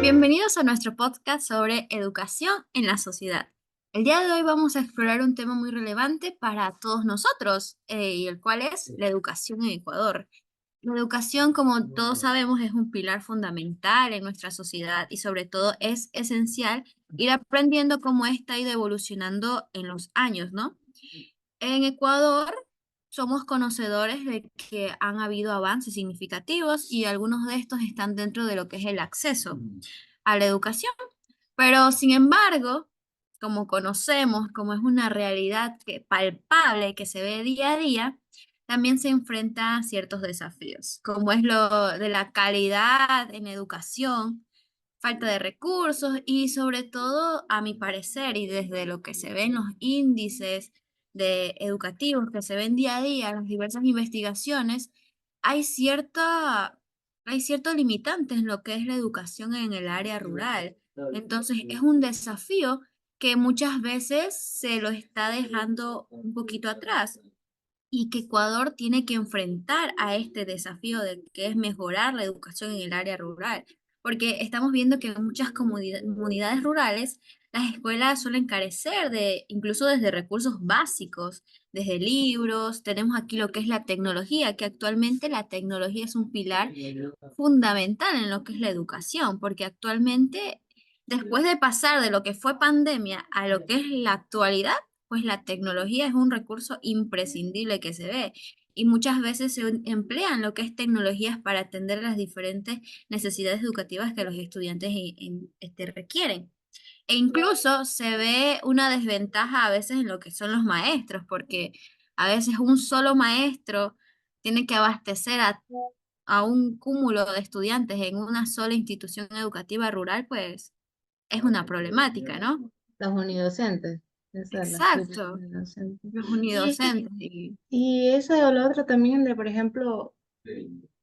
Bienvenidos a nuestro podcast sobre educación en la sociedad. El día de hoy vamos a explorar un tema muy relevante para todos nosotros, y el cual es la educación en Ecuador. La educación, como todos sabemos, es un pilar fundamental en nuestra sociedad y sobre todo es esencial ir aprendiendo cómo esta ha ido evolucionando en los años, ¿no? En Ecuador somos conocedores de que han habido avances significativos y algunos de estos están dentro de lo que es el acceso a la educación. Pero sin embargo, como conocemos, como es una realidad palpable que se ve día a día, también se enfrenta a ciertos desafíos, como es lo de la calidad en educación, falta de recursos y sobre todo, a mi parecer, y desde lo que se ven los índices de educativos que se ven día a día, las diversas investigaciones, hay hay ciertos limitantes en lo que es la educación en el área rural. Entonces, es un desafío que muchas veces se lo está dejando un poquito atrás y que Ecuador tiene que enfrentar a este desafío de que es mejorar la educación en el área rural, porque estamos viendo que en muchas comunidades rurales las escuelas suelen carecer de, incluso desde recursos básicos, desde libros, tenemos aquí lo que es la tecnología, que actualmente la tecnología es un pilar fundamental en lo que es la educación, porque actualmente, después de pasar de lo que fue pandemia a lo que es la actualidad, pues la tecnología es un recurso imprescindible que se ve y muchas veces se emplean lo que es tecnologías para atender las diferentes necesidades educativas que los estudiantes requieren. E incluso se ve una desventaja a veces en lo que son los maestros, porque a veces un solo maestro tiene que abastecer a un cúmulo de estudiantes en una sola institución educativa rural, pues es una problemática, ¿no? Los unidocentes, esa es la sigla, Exacto, unidocentes. los Y, unidocentes. Y y eso o lo otro también de, por ejemplo,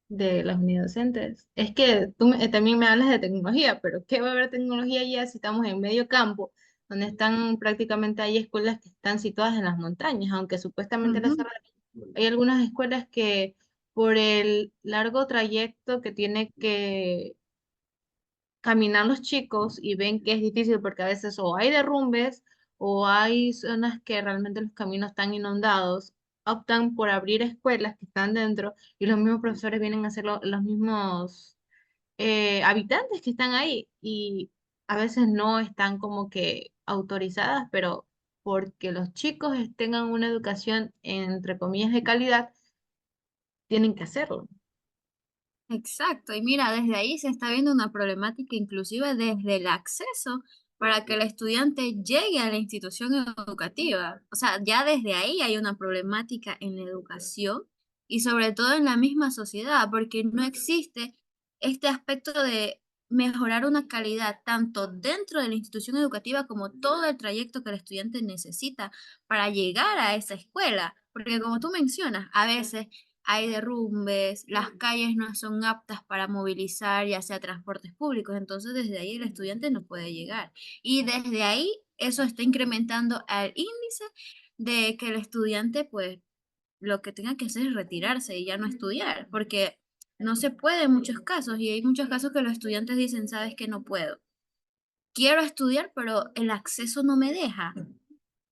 de los unidocentes, es que también me hablas de tecnología, pero ¿qué va a haber tecnología ya si estamos en medio campo, donde están prácticamente hay escuelas que están situadas en las montañas, aunque supuestamente ujú. hay algunas escuelas que por el largo trayecto que tiene que caminar los chicos y ven que es difícil porque a veces o hay derrumbes o hay zonas que realmente los caminos están inundados, optan por abrir escuelas que están dentro y los mismos profesores vienen a ser los mismos habitantes que están ahí y a veces no están como que autorizadas, pero porque los chicos tengan una educación entre comillas de calidad, tienen que hacerlo. Exacto, y mira, desde ahí se está viendo una problemática inclusive desde el acceso para que el estudiante llegue a la institución educativa. O sea, ya desde ahí hay una problemática en la educación y sobre todo en la misma sociedad, porque no existe este aspecto de mejorar una calidad tanto dentro de la institución educativa como todo el trayecto que el estudiante necesita para llegar a esa escuela. Porque como tú mencionas, a veces hay derrumbes, las calles no son aptas para movilizar ya sea transportes públicos, entonces desde ahí el estudiante no puede llegar. Y desde ahí eso está incrementando el índice de que el estudiante pues lo que tenga que hacer es retirarse y ya no estudiar, porque no se puede en muchos casos y hay muchos casos que los estudiantes dicen, sabes que no puedo. Quiero estudiar, pero el acceso no me deja.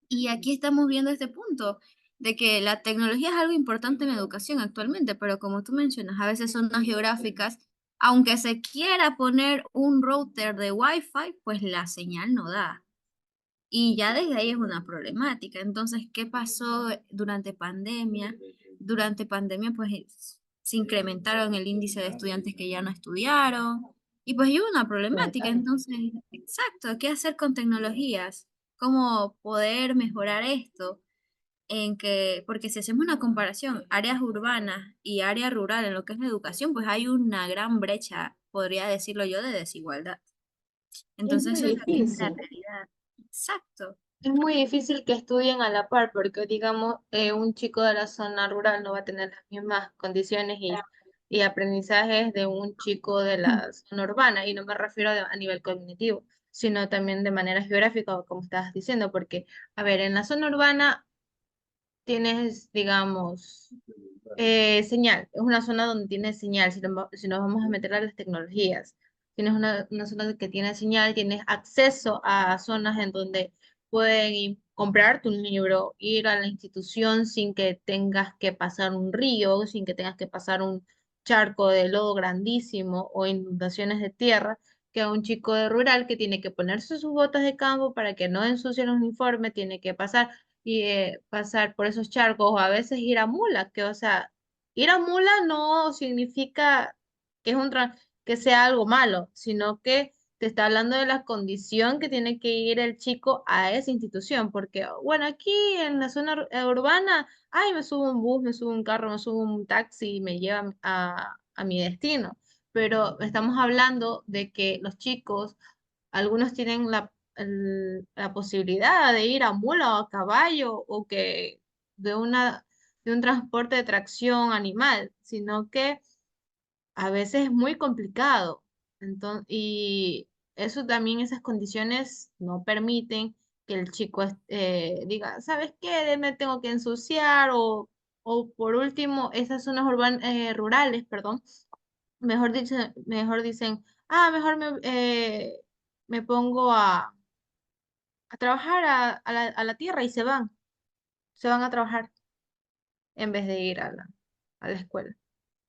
Y aquí estamos viendo este punto de que la tecnología es algo importante en la educación actualmente, pero como tú mencionas, a veces zonas geográficas, aunque se quiera poner un router de Wi-Fi, pues la señal no da. Y ya desde ahí es una problemática. Entonces, ¿qué pasó durante pandemia? Durante pandemia, pues se incrementaron el índice de estudiantes que ya no estudiaron. Y pues hubo una problemática. Entonces, exacto, ¿qué hacer con tecnologías? ¿Cómo poder mejorar esto? En que, porque si hacemos una comparación, áreas urbanas y área rural en lo que es la educación, pues hay una gran brecha, podría decirlo yo, de desigualdad. Es Entonces, muy eso es lo que es la difícil. realidad. Exacto. Es muy difícil que estudien a la par porque, digamos, un chico de la zona rural no va a tener las mismas condiciones y aprendizajes de un chico de la zona urbana. Y no me refiero a nivel cognitivo, sino también de manera geográfica, como estabas diciendo, porque, a ver, en la zona urbana tienes, digamos, señal. Es una zona donde tienes señal, si nos vamos a meter a las tecnologías. tienes una zona que tiene señal, tienes acceso a zonas en donde pueden comprarte un libro, ir a la institución sin que tengas que pasar un río, sin que tengas que pasar un charco de lodo grandísimo o inundaciones de tierra, que a un chico de rural que tiene que ponerse sus botas de campo para que no ensucie el uniforme, tiene que pasar por esos charcos o a veces ir a mula, que o sea, ir a mula no significa que que sea algo malo, sino que te está hablando de la condición que tiene que ir el chico a esa institución, porque bueno, aquí en la zona urbana, ay, me subo un bus, me subo un carro, me subo un taxi y me lleva a mi destino, pero estamos hablando de que los chicos, algunos tienen la posibilidad de ir a mula o a caballo o que de de un transporte de tracción animal, sino que a veces es muy complicado. Entonces, y eso también, esas condiciones no permiten que el chico diga, ¿sabes qué? Me tengo que ensuciar o por último, esas zonas rurales, perdón, mejor dicen, mejor me pongo a trabajar a la tierra y se van a trabajar en vez de ir a la escuela. ¿Eh?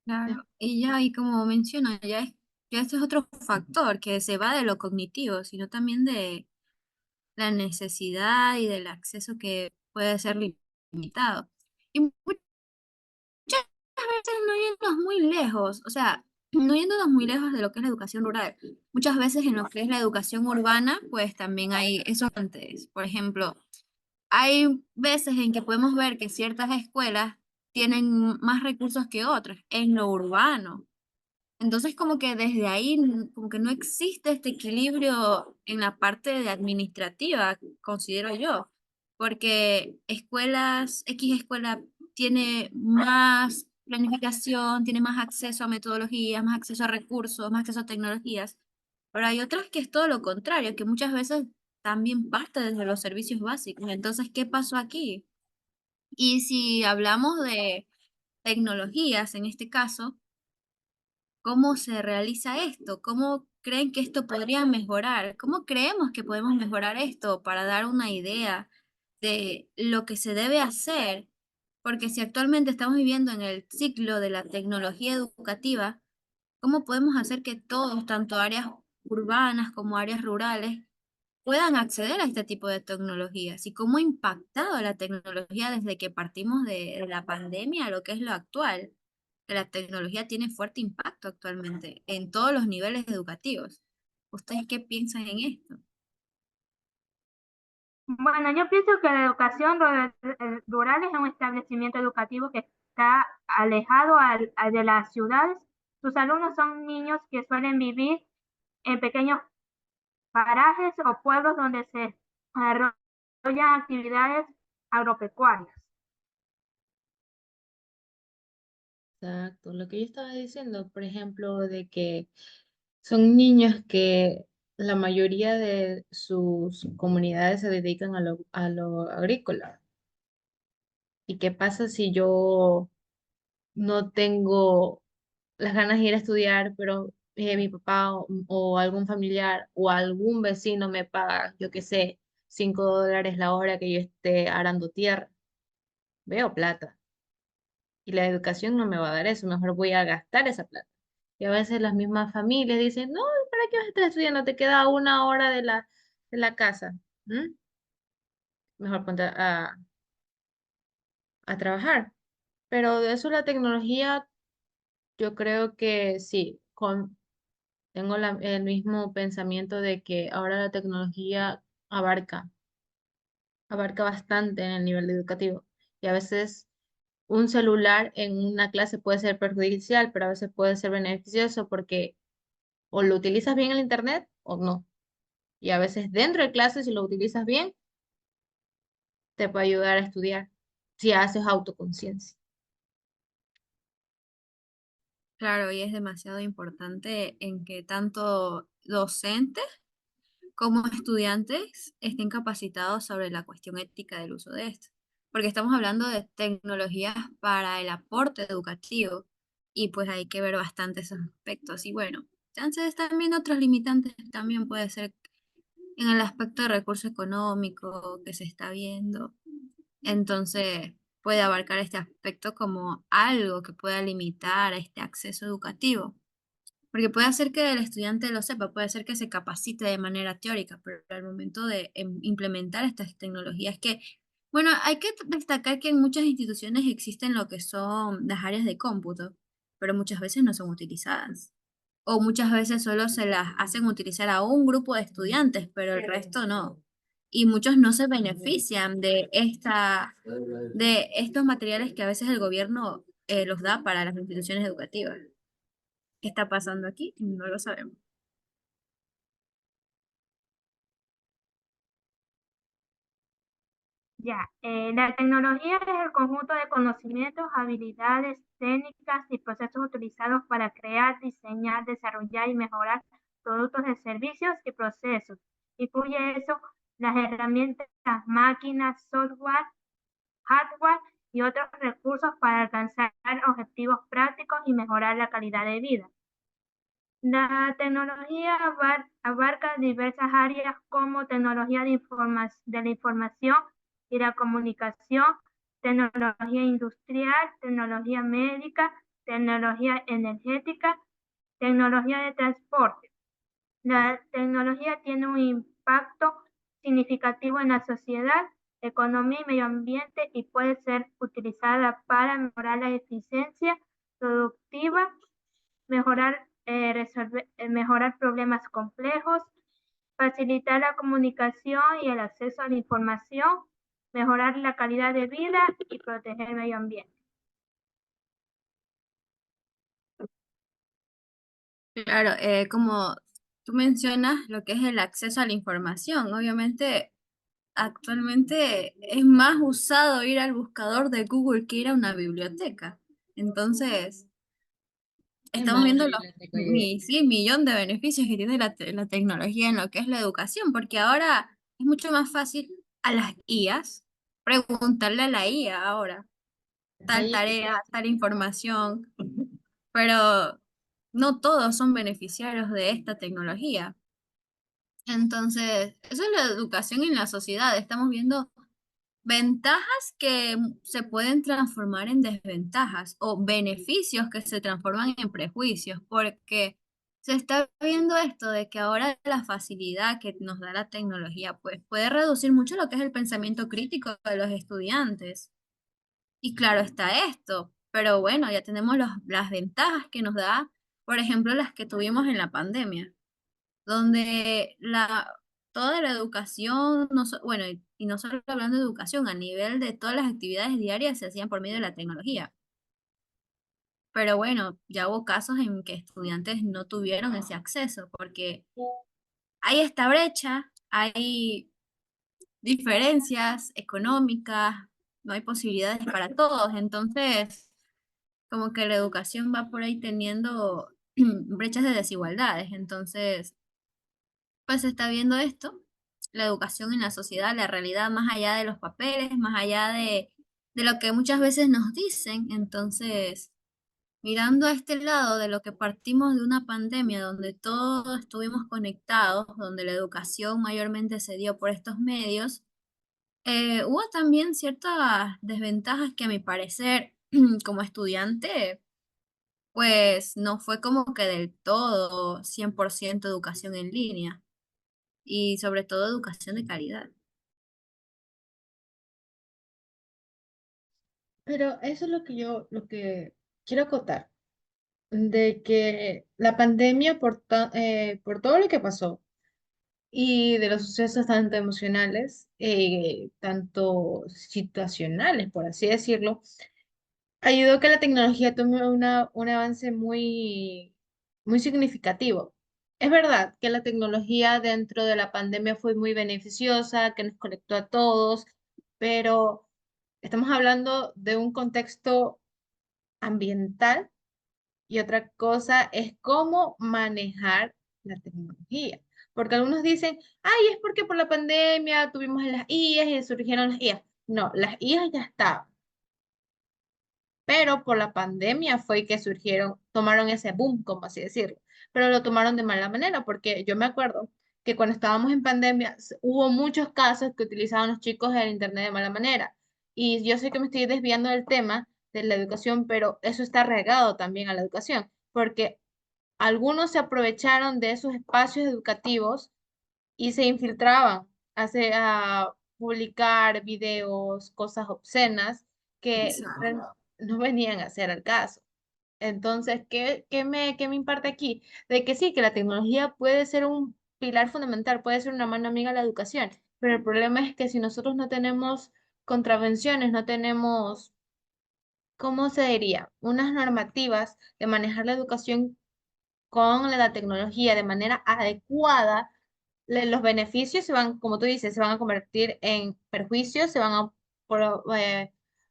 Claro, y ya, y como menciona, ya este es otro factor que se va de lo cognitivo, sino también de la necesidad y del acceso que puede ser limitado. Y muchas veces no yéndonos muy lejos, o sea, no yéndonos muy lejos de lo que es la educación rural. Muchas veces en lo que es la educación urbana, pues también hay esos antes. Por ejemplo, hay veces en que podemos ver que ciertas escuelas tienen más recursos que otras en lo urbano. Entonces, como que desde ahí, como que no existe este equilibrio en la parte de administrativa, considero yo, porque X escuela tiene más planificación, tiene más acceso a metodologías, más acceso a recursos, más acceso a tecnologías, pero hay otras que es todo lo contrario, que muchas veces también parte desde los servicios básicos. Entonces, ¿qué pasó aquí? Y si hablamos de tecnologías, en este caso, ¿cómo se realiza esto? ¿Cómo creen que esto podría mejorar? ¿Cómo creemos que podemos mejorar esto para dar una idea de lo que se debe hacer? Porque si actualmente estamos viviendo en el ciclo de la tecnología educativa, ¿cómo podemos hacer que todos, tanto áreas urbanas como áreas rurales, puedan acceder a este tipo de tecnologías? ¿Y cómo ha impactado la tecnología desde que partimos de la pandemia a lo que es lo actual? Que la tecnología tiene fuerte impacto actualmente en todos los niveles educativos. ¿Ustedes qué piensan en esto? Bueno, yo pienso que la educación rural es un establecimiento educativo que está alejado de las ciudades. Sus alumnos son niños que suelen vivir en pequeños parajes o pueblos donde se desarrollan actividades agropecuarias. Exacto, lo que yo estaba diciendo, por ejemplo, de que son niños que la mayoría de sus comunidades se dedican a a lo agrícola. ¿Y qué pasa si yo no tengo las ganas de ir a estudiar, pero mi papá o algún familiar o algún vecino me paga, yo qué sé, $5 la hora que yo esté arando tierra? Veo plata. Y la educación no me va a dar eso, mejor voy a gastar esa plata. Y a veces las mismas familias dicen, no, ¿para qué vas a estar estudiando? Te queda 1 hora de de la casa. ¿Mm? Mejor ponte a trabajar. Pero de eso la tecnología, yo creo que sí, tengo el mismo pensamiento de que ahora la tecnología abarca bastante en el nivel educativo. Y a veces un celular en una clase puede ser perjudicial, pero a veces puede ser beneficioso porque o lo utilizas bien el internet o no. Y a veces dentro de clases, si lo utilizas bien, te puede ayudar a estudiar si haces autoconciencia. Claro, y es demasiado importante en que tanto docentes como estudiantes estén capacitados sobre la cuestión ética del uso de esto, porque estamos hablando de tecnologías para el aporte educativo y pues hay que ver bastante esos aspectos. Y bueno. Entonces también otros limitantes también puede ser en el aspecto de recurso económico que se está viendo. Entonces puede abarcar este aspecto como algo que pueda limitar este acceso educativo. Porque puede hacer que el estudiante lo sepa, puede ser que se capacite de manera teórica, pero al momento de implementar estas tecnologías que, bueno, hay que destacar que en muchas instituciones existen lo que son las áreas de cómputo, pero muchas veces no son utilizadas. O muchas veces solo se las hacen utilizar a un grupo de estudiantes, pero el resto no. Y muchos no se benefician de estos materiales que a veces el gobierno los da para las instituciones educativas. ¿Qué está pasando aquí? No lo sabemos. Ya, la tecnología es el conjunto de conocimientos, habilidades, técnicas y procesos utilizados para crear, diseñar, desarrollar y mejorar productos de servicios y procesos. Incluye eso las herramientas, máquinas, software, hardware y otros recursos para alcanzar objetivos prácticos y mejorar la calidad de vida. La tecnología abarca diversas áreas como tecnología de la información y la comunicación, tecnología industrial, tecnología médica, tecnología energética, tecnología de transporte. La tecnología tiene un impacto significativo en la sociedad, economía y medio ambiente y puede ser utilizada para mejorar la eficiencia productiva, mejorar problemas complejos, facilitar la comunicación y el acceso a la información, mejorar la calidad de vida y proteger el medio ambiente. Claro, como tú mencionas, lo que es el acceso a la información, obviamente actualmente es más usado ir al buscador de Google que ir a una biblioteca. Entonces, Es estamos más, una viendo biblioteca hoy día. sí, millón de beneficios que tiene la tecnología en lo que es la educación, porque ahora es mucho más fácil a las IAs preguntarle a la IA ahora tal Ahí, tarea, tal información, pero no todos son beneficiarios de esta tecnología. Entonces, eso es la educación en la sociedad. Estamos viendo ventajas que se pueden transformar en desventajas o beneficios que se transforman en prejuicios, porque se está viendo esto de que ahora la facilidad que nos da la tecnología pues puede reducir mucho lo que es el pensamiento crítico de los estudiantes. Y claro está esto, pero bueno, ya tenemos las ventajas que nos da, por ejemplo, las que tuvimos en la pandemia donde toda la educación, bueno, y no solo hablando de educación, a nivel de todas las actividades diarias se hacían por medio de la tecnología. Pero bueno, ya hubo casos en que estudiantes no tuvieron ese acceso porque hay esta brecha, hay diferencias económicas, no hay posibilidades para todos. Entonces, como que la educación va por ahí teniendo brechas de desigualdades. Entonces, pues se está viendo esto, la educación en la sociedad, la realidad más allá de los papeles, más allá de lo que muchas veces nos dicen. Entonces, mirando a este lado de lo que partimos de una pandemia donde todos estuvimos conectados, donde la educación mayormente se dio por estos medios, hubo también ciertas desventajas que a mi parecer, como estudiante, pues no fue como que del todo 100% educación en línea y sobre todo educación de calidad. pero eso es lo que lo que quiero acotar, de que la pandemia, por todo lo que pasó, y de los sucesos tanto emocionales, tanto situacionales, por así decirlo, ayudó a que la tecnología tome un avance muy significativo. Es verdad que la tecnología dentro de la pandemia fue muy beneficiosa, que nos conectó a todos, pero estamos hablando de un contexto ambiental y otra cosa es cómo manejar la tecnología. Porque algunos dicen, ay, es porque por la pandemia tuvimos las IAs y surgieron las IAs. No, las IAs ya estaban, pero por la pandemia fue que surgieron, tomaron ese boom, como así decirlo, pero lo tomaron de mala manera, porque yo me acuerdo que cuando estábamos en pandemia hubo muchos casos que utilizaban los chicos el internet de mala manera. Y yo sé que me estoy desviando del tema de la educación, pero eso está regado también a la educación, porque algunos se aprovecharon de esos espacios educativos y se infiltraban a publicar videos, cosas obscenas que Exacto. no venían a hacer al caso. Entonces, ¿qué me imparte aquí? De que sí, que la tecnología puede ser un pilar fundamental, puede ser una mano amiga de la educación, pero el problema es que si nosotros no tenemos contravenciones, no tenemos, ¿cómo se diría? Unas normativas de manejar la educación con la tecnología de manera adecuada, los beneficios se van, como tú dices, se van a convertir en perjuicios, se van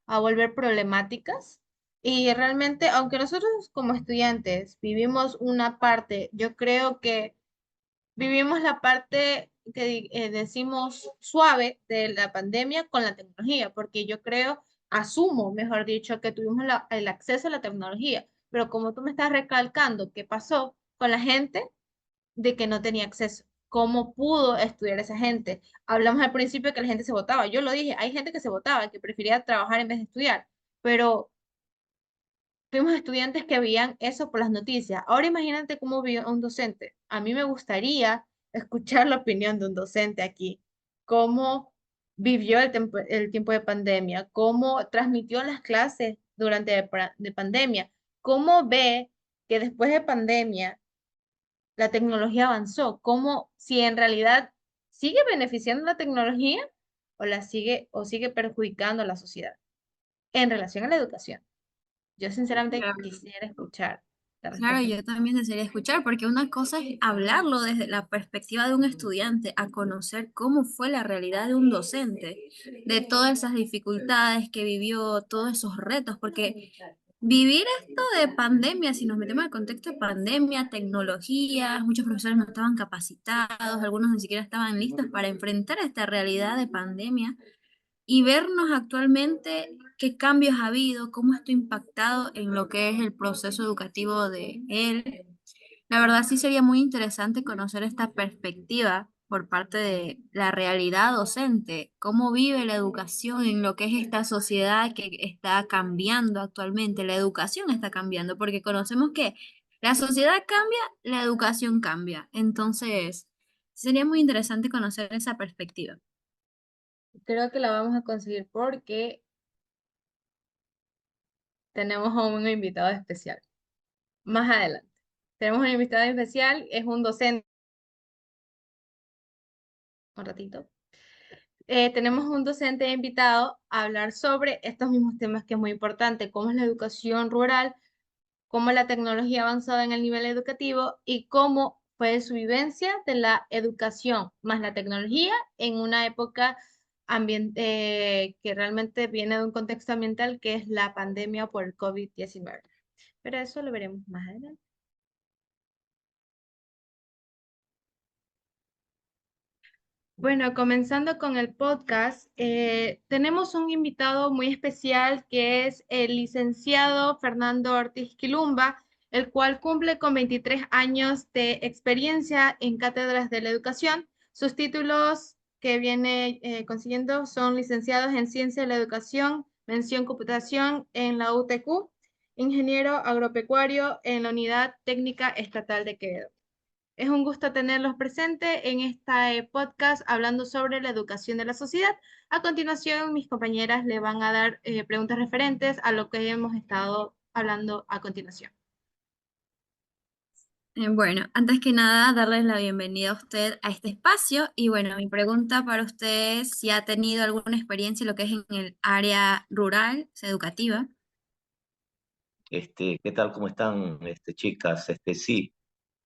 a volver problemáticas. Y realmente, aunque nosotros como estudiantes vivimos una parte, yo creo que vivimos la parte que decimos suave de la pandemia con la tecnología, porque yo creo, asumo, mejor dicho, que tuvimos el acceso a la tecnología, pero como tú me estás recalcando qué pasó con la gente de que no tenía acceso, ¿cómo pudo estudiar esa gente? Hablamos al principio que la gente se votaba, yo lo dije, hay gente que se votaba, que prefería trabajar en vez de estudiar, pero fuimos estudiantes que veían eso por las noticias. Ahora imagínate cómo vio un docente. A mí me gustaría escuchar la opinión de un docente aquí, cómo vivió el tiempo de pandemia, cómo transmitió las clases durante de pandemia, cómo ve que después de pandemia la tecnología avanzó, cómo si en realidad sigue beneficiando la tecnología o sigue perjudicando a la sociedad en relación a la educación. Yo sinceramente Claro. quisiera escuchar la Claro, respuesta. yo también desearía escuchar, porque una cosa es hablarlo desde la perspectiva de un estudiante, a conocer cómo fue la realidad de un docente, de todas esas dificultades que vivió, todos esos retos, porque vivir esto de pandemia, si nos metemos en el contexto de pandemia, tecnologías, muchos profesores no estaban capacitados, algunos ni siquiera estaban listos para enfrentar esta realidad de pandemia y vernos actualmente qué cambios ha habido, cómo esto ha impactado en lo que es el proceso educativo de él. La verdad sí sería muy interesante conocer esta perspectiva por parte de la realidad docente, cómo vive la educación en lo que es esta sociedad que está cambiando actualmente. La educación está cambiando porque conocemos que la sociedad cambia, la educación cambia. Entonces, sería muy interesante conocer esa perspectiva. Creo que la vamos a conseguir porque tenemos a un invitado especial. Más adelante. Tenemos un invitado especial, es un docente. Un ratito. Tenemos un docente invitado a hablar sobre estos mismos temas que es muy importante, cómo es la educación rural, cómo la tecnología ha avanzado en el nivel educativo y cómo fue su vivencia de la educación más la tecnología en una época que realmente viene de un contexto ambiental que es la pandemia por el COVID-19. Pero eso lo veremos más adelante. Bueno, comenzando con el podcast, tenemos un invitado muy especial que es el licenciado Fernando Ortiz Quilumba, el cual cumple con 23 años de experiencia en cátedras de la educación. Sus títulos que viene consiguiendo son licenciados en Ciencia de la Educación, mención Computación en la UTQ, ingeniero agropecuario en la Unidad Técnica Estatal de Quevedo. Es un gusto tenerlos presentes en este podcast hablando sobre la educación de la sociedad. A continuación, mis compañeras le van a dar preguntas referentes a lo que hemos estado hablando a continuación. Bueno, antes que nada, darles la bienvenida a usted a este espacio y bueno, mi pregunta para usted es si ha tenido alguna experiencia en lo que es en el área rural, o sea, educativa. ¿Qué tal? ¿Cómo están, chicas? Sí,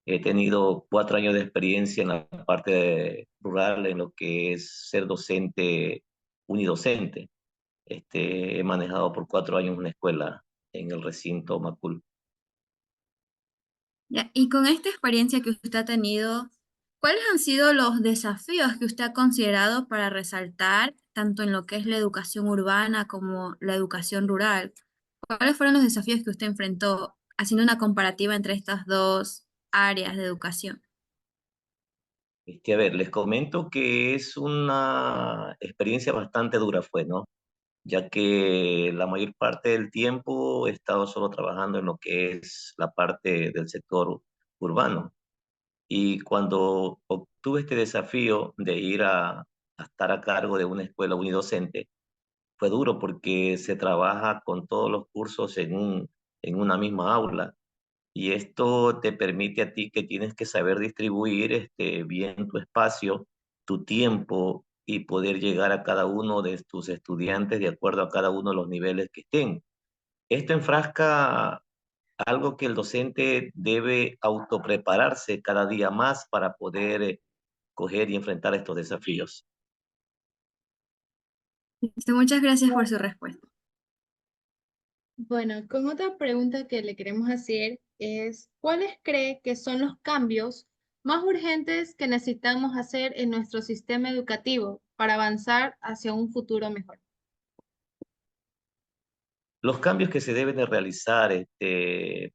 he tenido 4 años de experiencia en la parte rural, en lo que es ser docente unidocente. He manejado por 4 años una escuela en el recinto Macul. Ya, y con esta experiencia que usted ha tenido, ¿cuáles han sido los desafíos que usted ha considerado para resaltar tanto en lo que es la educación urbana como la educación rural? ¿Cuáles fueron los desafíos que usted enfrentó haciendo una comparativa entre estas dos áreas de educación? A ver, les comento que es una experiencia bastante dura fue, ¿no? Ya que la mayor parte del tiempo he estado solo trabajando en lo que es la parte del sector urbano. Y cuando obtuve este desafío de ir a estar a cargo de una escuela unidocente, fue duro porque se trabaja con todos los cursos en una misma aula. Y esto te permite a ti que tienes que saber distribuir bien tu espacio, tu tiempo y poder llegar a cada uno de tus estudiantes de acuerdo a cada uno de los niveles que estén. Esto enfrasca algo que el docente debe autoprepararse cada día más para poder coger y enfrentar estos desafíos. Muchas gracias por su respuesta. Bueno, con otra pregunta que le queremos hacer es, ¿cuáles cree que son los cambios más urgentes que necesitamos hacer en nuestro sistema educativo para avanzar hacia un futuro mejor? Los cambios que se deben de realizar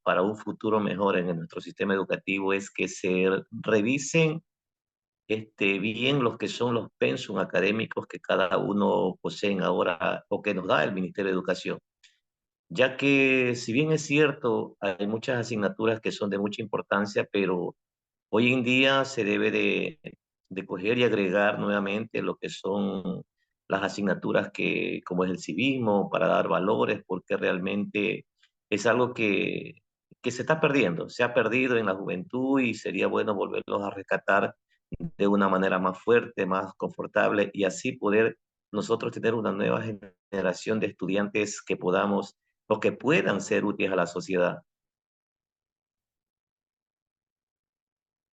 para un futuro mejor en nuestro sistema educativo es que se revisen bien los que son los pensum académicos que cada uno posee ahora o que nos da el Ministerio de Educación. Ya que si bien es cierto, hay muchas asignaturas que son de mucha importancia, pero hoy en día se debe de coger y agregar nuevamente lo que son las asignaturas como es el civismo, para dar valores, porque realmente es algo que se está perdiendo, se ha perdido en la juventud y sería bueno volverlos a rescatar de una manera más fuerte, más confortable y así poder nosotros tener una nueva generación de estudiantes que podamos o que puedan ser útiles a la sociedad.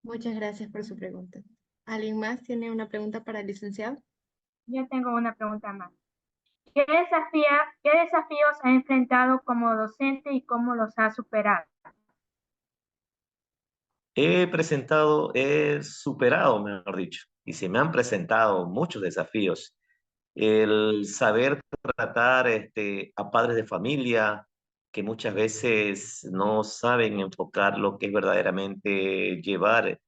Muchas gracias por su pregunta. ¿Alguien más tiene una pregunta para el licenciado? Yo tengo una pregunta más. ¿Qué desafíos ha enfrentado como docente y cómo los ha superado? He superado, mejor dicho, y se me han presentado muchos desafíos. El saber tratar a padres de familia que muchas veces no saben enfocar lo que es verdaderamente llevar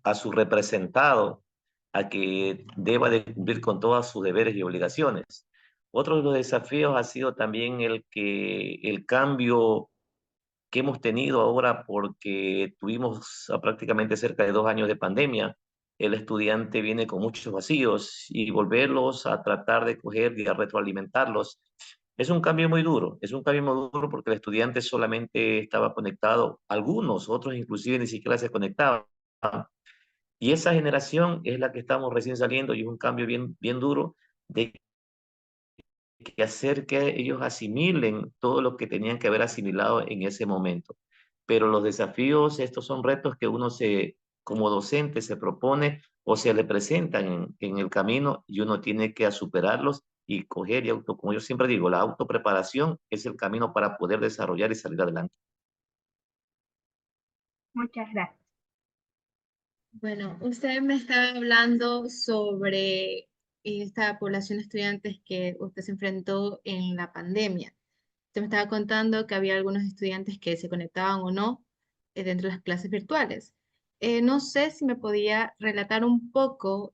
a su representado a que deba de cumplir con todos sus deberes y obligaciones. Otro de los desafíos ha sido también el cambio que hemos tenido ahora porque tuvimos prácticamente cerca de 2 años de pandemia. El estudiante viene con muchos vacíos y volverlos a tratar de coger y a retroalimentarlos es un cambio muy duro, es un cambio muy duro porque el estudiante solamente estaba conectado, algunos, otros inclusive ni siquiera se conectaban. Y esa generación es la que estamos recién saliendo y es un cambio bien, bien duro de que hacer que ellos asimilen todo lo que tenían que haber asimilado en ese momento. Pero los desafíos, estos son retos que uno como docente se propone o se le presentan en el camino y uno tiene que superarlos y coger como yo siempre digo, la autopreparación es el camino para poder desarrollar y salir adelante. Muchas gracias. Bueno, usted me estaba hablando sobre esta población de estudiantes que usted se enfrentó en la pandemia. Usted me estaba contando que había algunos estudiantes que se conectaban o no dentro de las clases virtuales. No sé si me podía relatar un poco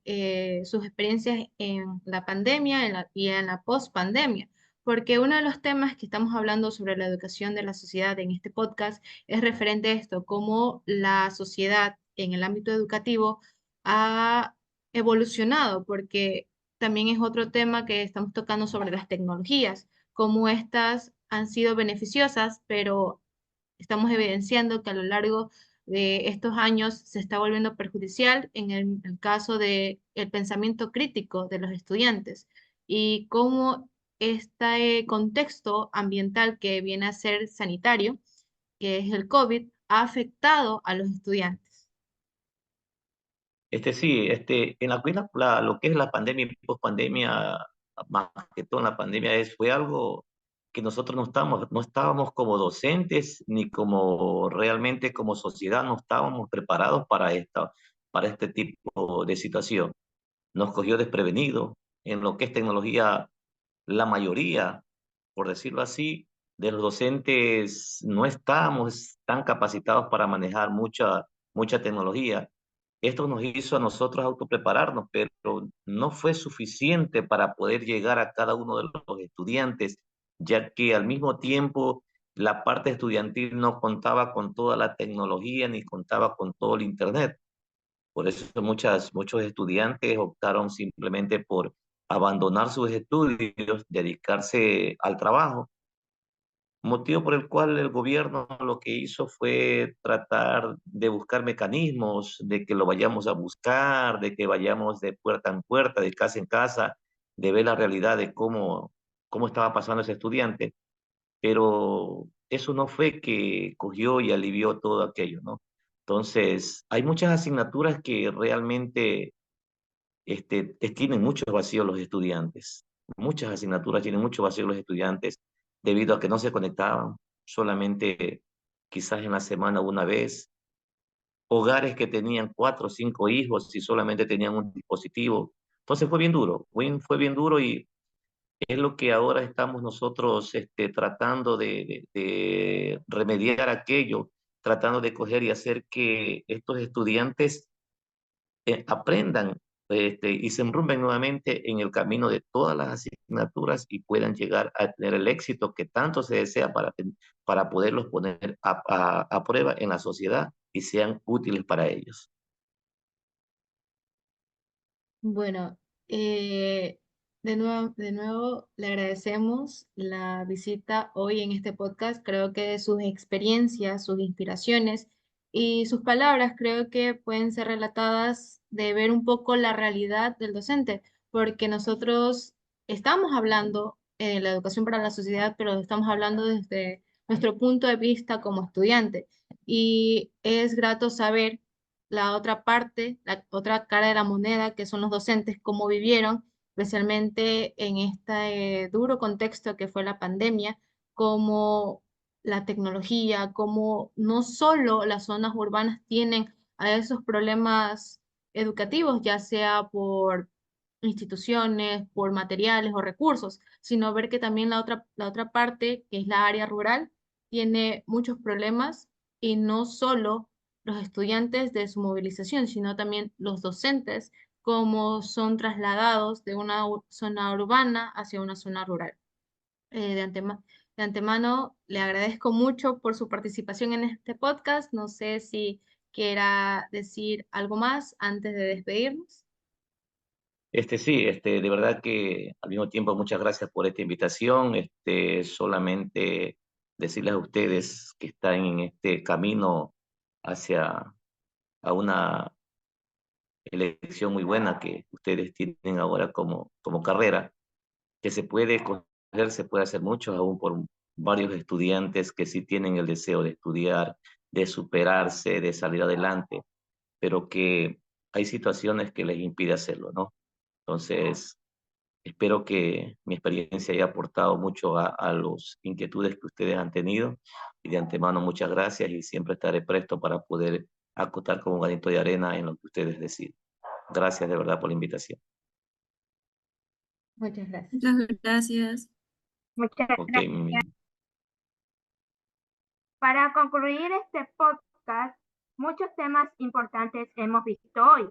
sus experiencias en la pandemia y en la post-pandemia, porque uno de los temas que estamos hablando sobre la educación de la sociedad en este podcast es referente a esto, cómo la sociedad en el ámbito educativo ha evolucionado, porque también es otro tema que estamos tocando sobre las tecnologías, cómo estas han sido beneficiosas, pero estamos evidenciando que a lo largo de estos años se está volviendo perjudicial en el caso de el pensamiento crítico de los estudiantes y cómo este contexto ambiental que viene a ser sanitario, que es el COVID, ha afectado a los estudiantes. Sí, en lo que es la pandemia y post-pandemia, más que todo en la pandemia, fue algo que nosotros no estábamos como docentes ni como realmente como sociedad, no estábamos preparados para este tipo de situación. Nos cogió desprevenido en lo que es tecnología, la mayoría por decirlo así, de los docentes no estábamos tan capacitados para manejar mucha tecnología. Esto nos hizo a nosotros autoprepararnos, pero no fue suficiente para poder llegar a cada uno de los estudiantes, ya que al mismo tiempo la parte estudiantil no contaba con toda la tecnología ni contaba con todo el Internet. Por eso muchos estudiantes optaron simplemente por abandonar sus estudios, dedicarse al trabajo, motivo por el cual el gobierno lo que hizo fue tratar de buscar mecanismos, de que lo vayamos a buscar, de que vayamos de puerta en puerta, de casa en casa, de ver la realidad de cómo estaba pasando ese estudiante, pero eso no fue que cogió y alivió todo aquello, ¿no? Entonces, hay muchas asignaturas que realmente tienen muchos vacíos los estudiantes. Muchas asignaturas tienen muchos vacíos los estudiantes debido a que no se conectaban solamente quizás en la semana una vez. Hogares que tenían 4 o 5 hijos y solamente tenían un dispositivo. Entonces fue bien duro, fue bien duro y es lo que ahora estamos nosotros tratando de remediar aquello, tratando de coger y hacer que estos estudiantes aprendan y se enrumben nuevamente en el camino de todas las asignaturas y puedan llegar a tener el éxito que tanto se desea para poderlos poner a prueba en la sociedad y sean útiles para ellos. Bueno, de nuevo le agradecemos la visita hoy en este podcast. Creo que sus experiencias, sus inspiraciones y sus palabras creo que pueden ser relatadas de ver un poco la realidad del docente, porque nosotros estamos hablando en la educación para la sociedad, pero estamos hablando desde nuestro punto de vista como estudiante. Y es grato saber la otra parte, la otra cara de la moneda, que son los docentes, cómo vivieron, especialmente en este duro contexto que fue la pandemia, cómo la tecnología, cómo no solo las zonas urbanas tienen a esos problemas educativos, ya sea por instituciones, por materiales o recursos, sino ver que también la otra parte, que es la área rural, tiene muchos problemas y no solo los estudiantes de su movilización, sino también los docentes, cómo son trasladados de una zona urbana hacia una zona rural. De antemano, le agradezco mucho por su participación en este podcast. No sé si quiera decir algo más antes de despedirnos. Sí, de verdad que al mismo tiempo muchas gracias por esta invitación. Solamente decirles a ustedes que están en este camino hacia a una elección muy buena que ustedes tienen ahora como carrera, que se puede coger, se puede hacer mucho aún por varios estudiantes que sí tienen el deseo de estudiar, de superarse, de salir adelante, pero que hay situaciones que les impide hacerlo, ¿no? Entonces, espero que mi experiencia haya aportado mucho a las inquietudes que ustedes han tenido y de antemano muchas gracias y siempre estaré presto para poder acotar como un granito de arena en lo que ustedes deciden. Gracias de verdad por la invitación. Muchas gracias. Muchas gracias. Muchas Ok, gracias. Para concluir este podcast, muchos temas importantes hemos visto hoy,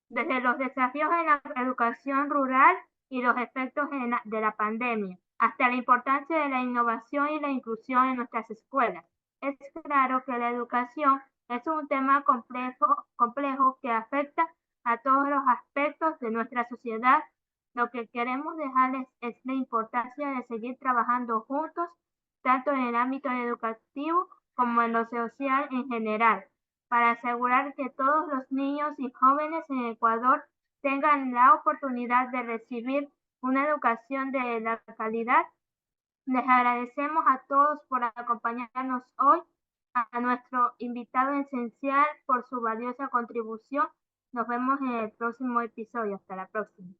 desde los desafíos en la educación rural y los efectos de la pandemia, hasta la importancia de la innovación y la inclusión en nuestras escuelas. Es claro que la educación es un tema complejo que afecta a todos los aspectos de nuestra sociedad. Lo que queremos dejarles es la importancia de seguir trabajando juntos, tanto en el ámbito educativo como en lo social en general, para asegurar que todos los niños y jóvenes en Ecuador tengan la oportunidad de recibir una educación de la calidad. Les agradecemos a todos por acompañarnos hoy, a nuestro invitado esencial por su valiosa contribución. Nos vemos en el próximo episodio. Hasta la próxima.